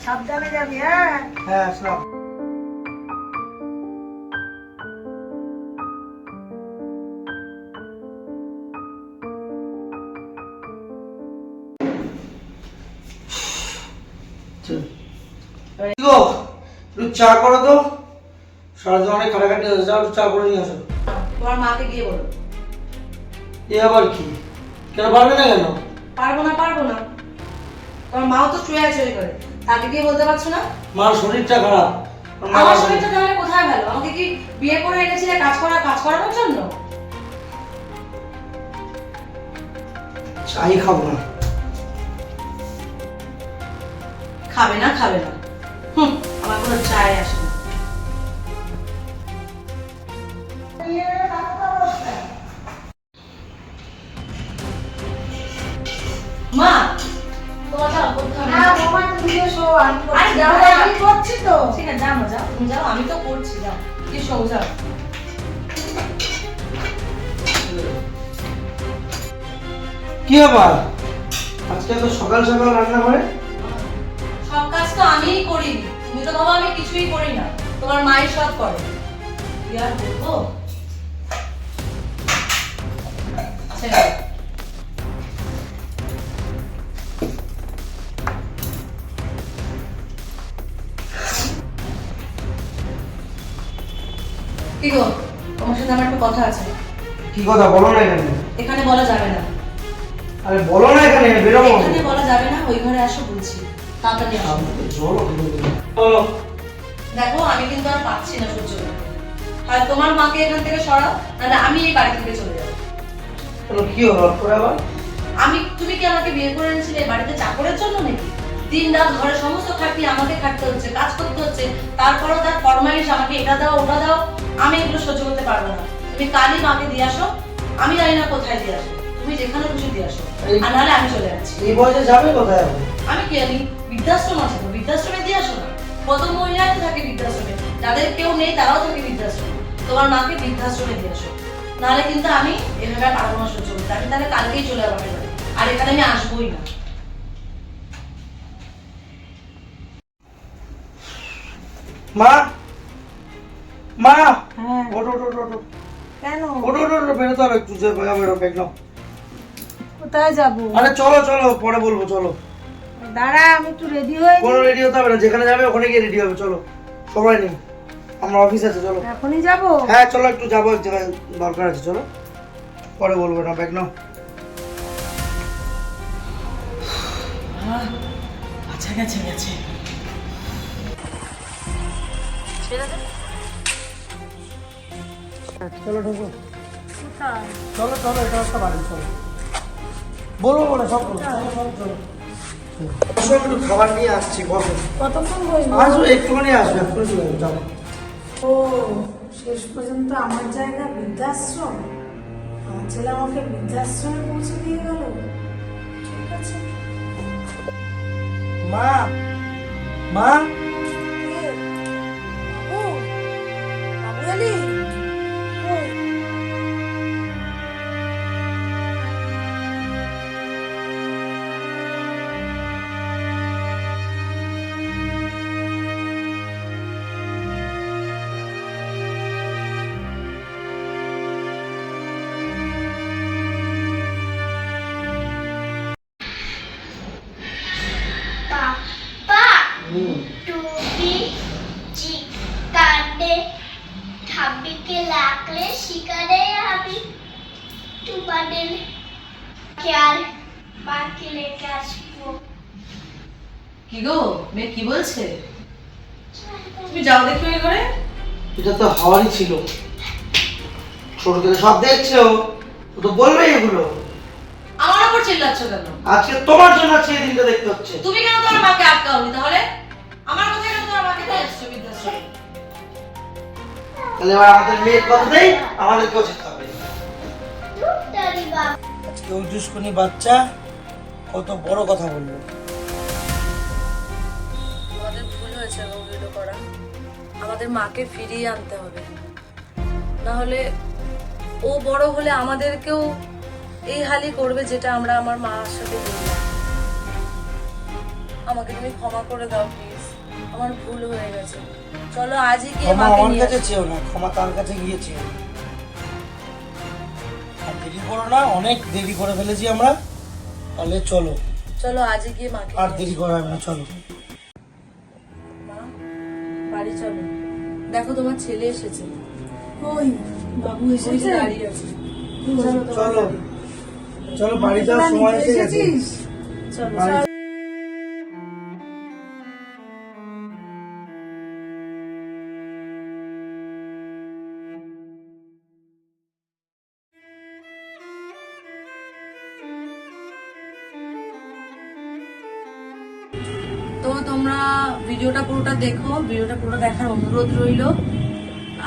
সাবধানে যাবি। হ্যাঁ হ্যাঁ আসলাম। চা করো তো, সারাদিন অনেক কাটাকাটি হয়েছে, যাও চা করে নিয়ে আসো। তোমার মাকে গিয়ে বলো। এ আবার কি? কেন পারবে না কেন? পারবো না তোমার মাও তো শুয়ে আছে ওই করে, তাকে গিয়ে বলতে পারছো না? মার শরীরটা খারাপ। আমার শরীরটা তাহলে কোথায় ভালো? আমাকে কি বিয়ে করে এনেছিলে কাজ করানোর জন্য? চাই খাবো না। খাবে না আমার কোনো চাই আসে না। মা তোমার যাও করতে হবে না। বাবা তুমি এসো, আমি আরে যাও, আমি করছি তো। ঠিক আছে যাও যাও, তুমি যাও, আমি তো করছি, যাও কি শো যাও। কি ব্যাপার আজকে তো সকাল সকাল রান্না করে? সব কাজ তো আমিই করি, তুমি তো বাবা আমি কিছুই করি না, তোমার মাই সব করে। কি আর বলবো? ছেড়ে দাও। কি গো, তোমার সাথে আমার একটা কথা আছে। কি কথা বলো না কেন? এখানে বলা যাবে না। আরে বলো না, এখানে বেরোবো। এখানে বলা যাবে না, ওই ঘরে আসো বলছি, তাড়াতাড়ি আসো। চলো চলো। দেখো আমি কিন্তু আর পাচ্ছি না সহ্য করতে, হয় তোমার মাকে এখান থেকে সরাও, নাহলে আমি এই বাড়ি থেকে চলে যাবো। চলো কি হলো করে আবার? তুমি কি আমাকে বিয়ে করে এনেছিলে এই বাড়িতে চাকরের জন্য নাকি? দিন রাত ঘরে সমস্ত খাটিয়ে আমাকে খাটতে হচ্ছে, কাজ করতে হচ্ছে, তারপরও তার ফরমাইশ আমাকে এটা দাও ওটা দাও, আমি এগুলো সহ্য করতে পারবো না। তুমি কালই মাকে দিয়ে আসো, আমি জানি না কোথায় দিয়ে আসো, তুমি যেখানে খুশি দিয়ে আসো, আর নাহলে আমি চলে যাচ্ছি। এই বয়সে যাবে কোথায় এখন? আমি কি জানি, বৃদ্ধাশ্রম আছে তো, বৃদ্ধাশ্রমে দিয়ে আসো না। কত মহিলাই তো থাকে বৃদ্ধাশ্রমে, যাদের কেউ নেই তারাও থাকে বৃদ্ধাশ্রমে। তোমার মাকে বৃদ্ধাশ্রমে দিয়ে আসো, নাহলে কিন্তু আমি এভাবে আর পারবো না সহ্য করতে। আমি তাহলে কালকেই চলে যাবো আমার বাড়ি, আর এখানে আমি আসবোই না। মা মা হ্যাঁ ওঠো ওঠো ওঠো ওঠো কেন? ওঠো ওঠো ওঠো, বেরোতে হবে একটু, যে বেরো ব্যাগ নাও। কোথায় যাবো? আরে চলো চলো, পরে বলবো, চলো। দাঁড়া আমি একটু রেডি হয়ে কোনো যাই। রেডি হতে হবে না, যেখানে যাবে ওখানে গিয়ে রেডি হবে, চলো। সময় নেই, আমার অফিস আছে, চলো। এখনই যাবো? হ্যাঁ চলো, একটু যাবো, এক জায়গায় দরকার আছে, চলো। পরে বলবো না, ব্যাগ নাও। আচ্ছা গেছে গেছে। চলো ঢোকো, কোথায়? চলো চলো, এটা একটা বাড়ি, চলো। বলবো বলে সব বলবো, চলো চলো চলো। বসো, একটু খাবার নিয়ে আসছি, বসো। কতক্ষণ বসবো? আসো, একটুখানি আসবে, এক্ষুনি চলে যাবো, যাবো। ও শেষ পর্যন্ত আমার জায়গা বৃদ্ধাশ্রম, আমার ছেলে আমাকে বৃদ্ধাশ্রমে পৌঁছে দিয়ে গেল। ঠিক আছে। মা মা বাবু, বাবু এলি? কই? पापा टूपी चिकाने ठाबी के लाकले शिकारे अभी टूपाने क्या बाकी लेके आसबो। কি গো, মেয়ে কি বলছে? তুমি যাও দেখো এই ঘরে। এটা তো হওয়ারই ছিল, ছোট থেকে সব দেখছো, ও তো বলবেই এগুলো। আমার উপর চিল্লাচ্ছ কেন? আজকে তোমার জন্য আজকে এই দিনটা দেখতে হচ্ছে। তুমি কেন তোমার মাকে আটকাওনি তাহলে? আমার কথা কেন তোমার মাকে দিয়ে আসছো বৃদ্ধাশ্রমে? তাহলে এবার আমাদের মেয়ের কথাতেই আমাদেরকেও যেতে হবে। तेरी बाप আজকে উজুসকুনি বাচ্চা কত বড় কথা বললো। আমাদের ভুল হয়েছে ওগুলো করা, আমাদের মাকে ফিরিয়ে আনতে হবে, না হলে ও বড় হলে আমাদেরকেও এই হালই করবে যেটা আমরা আমার মার সাথে করলাম। আমাকে তুমি ক্ষমা করে দাও প্লিজ। আমার ভুল হয়ে গেছে। চলো আজই গিয়ে ক্ষমা মাকে আমার নিয়ে কাছে আসি। চেও না, ক্ষমা তার কাছে গিয়ে চেও। আর দেরি করো না, অনেক দেরি করে ফেলেছি আমরা, তাহলে চলো। চলো আজই গিয়ে মাকে আর নিয়ে দেরি আসি। করা হবে না, চলো। মা, বাড়ি চলো, দেখো তোমার ছেলে এসেছে। ওই বাবু ওই এসেছে? যে দাঁড়িয়ে আছে। চলো চলো চলো, বাড়ি যাওয়ার সময় এসে গেছে। চলো বাড়ি চলো। তো তোমরা ভিডিওটা পুরোটা দেখো, ভিডিওটা পুরোটা দেখার অনুরোধ রইলো।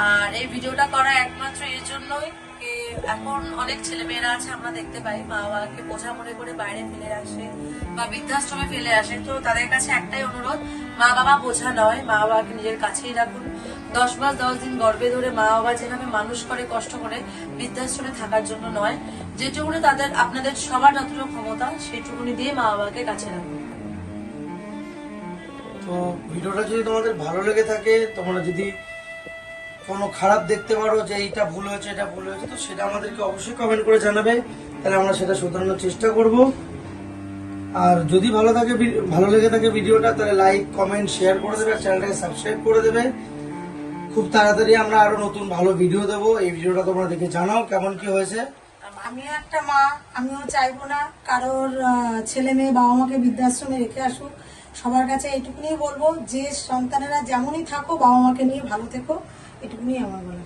আর এই ভিডিওটা করা একমাত্র এর জন্যই যে এখন অনেক ছেলেমেয়েরা আছে, আমরা দেখতে পাই মা বাবাকে বোঝা মনে করে বাইরে ফেলে আসে বা বৃদ্ধাশ্রমে ফেলে আসে। তো তাদের কাছে একটাই অনুরোধ, মা বাবা বোঝা নয়, মা বাবাকে নিজের কাছেই রাখুন। 10 মাস 10 দিন গর্ভে ধরে মা বাবা যেভাবে মানুষ করে কষ্ট করে, বৃদ্ধাশ্রমে থাকার জন্য নয়। যেটুকুনি তাদের আপনাদের সবার যতটুকু ক্ষমতা সেটুকুনি দিয়ে মা বাবাকে কাছে রাখুন। তো ভিডিওটা যদি তোমাদের ভালো লেগে থাকে, তোমরা যদি কোনো খারাপ দেখতে পারো যে এইটা ভুল হয়েছে, এটা ভুল হয়েছে, তো সেটা আমাদেরকে অবশ্যই কমেন্ট করে জানাবে, তাহলে আমরা সেটা শোধরানোর চেষ্টা করব। আর যদি ভালো লেগে থাকে ভিডিওটা, তাহলে লাইক কমেন্ট শেয়ার করে দেবে, আর চ্যানেলটাকে সাবস্ক্রাইব করে দেবে। খুব তাড়াতাড়ি আমরা আরো নতুন ভালো ভিডিও দেবো। এই ভিডিওটা তোমরা দেখে জানাও কেমন কি হয়েছে। আমিও একটা মা, আমিও চাইবো না কারোর ছেলে মেয়ে বাবা মাকে বৃদ্ধাশ্রমে রেখে আসুক। সবার কাছে এইটুকুনি বলবো যে সন্তানেরা যেমনই থাকো বাবা মাকে নিয়ে ভালো থেকো, এটুকুনি আমার বলা।